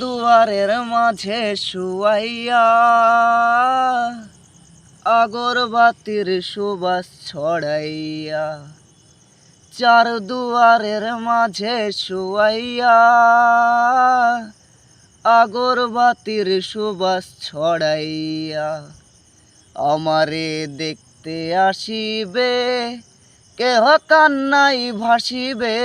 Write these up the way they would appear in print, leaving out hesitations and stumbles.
দুয়ারের মাঝে শুয়াইয়া আগরবাতির সুবাস ছড়াইয়া, চার দুয়ারের মাঝে শুয়াইয়া আগরবাতির সুবাস ছড়াইয়া, আমারে দেখতে আসিবে কেহ কান্নাই ভাসিবে,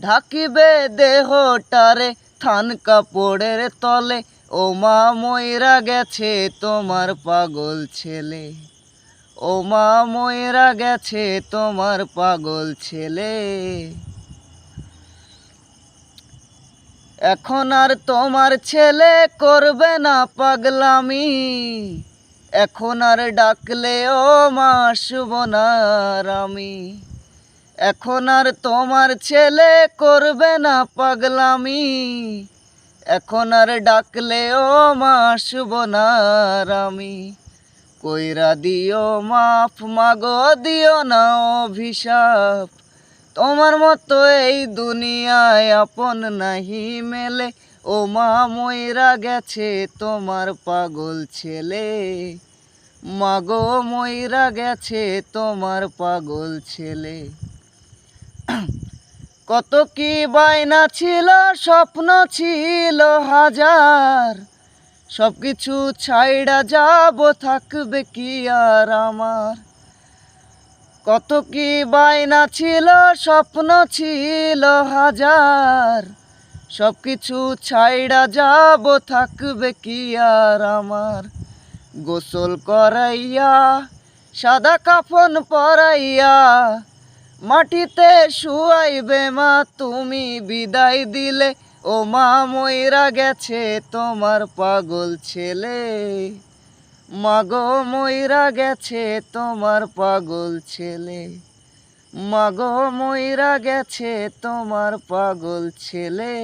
ঢাকিবে দেহটারে থান কাপড়ের তলে। ও মা মইরা গেছে তোমার পাগল ছেলে, ও মা মইরা গেছে তোমার পাগল ছেলে। এখন আর তোমার ছেলে করবে না পাগলামি, এখন আর ডাকলে ও মা আসব না আর আমি। এখন আর তোমার ছেলে করবে না পাগলামি, এখন আর ডাকলে ও মা আসব না আর আমি। কইরা দিও মাফ মাগো, দিও না অভিশাপ, তোমার মতো এই দুনিয়ায় আপন নাহি মেলে। ও মা মইরা গেছে তোমার পাগল ছেলে, মাগো মইরা গেছে তোমার পাগল ছেলে। কত কি বায়না ছিল, স্বপ্ন ছিল হাজার, সব কিছু ছাইড়া যাব থাকবে কি আর আমার। কত কি বায়না ছিল, স্বপ্ন ছিল হাজার, সব কিছু ছাইড়া যাব থাকবে কি আর আমার। গোসল করাইয়া সাদা কাফন পরাইয়া মাটিতে শুয়াইবে মা তুমি বিদায় দিলে। ও মা মইরা গেছে তোমার পাগল ছেলে, মাগো মইরা গেছে তোমার পাগল ছেলে, মাগো মইরা গেছে তোমার পাগল ছেলে।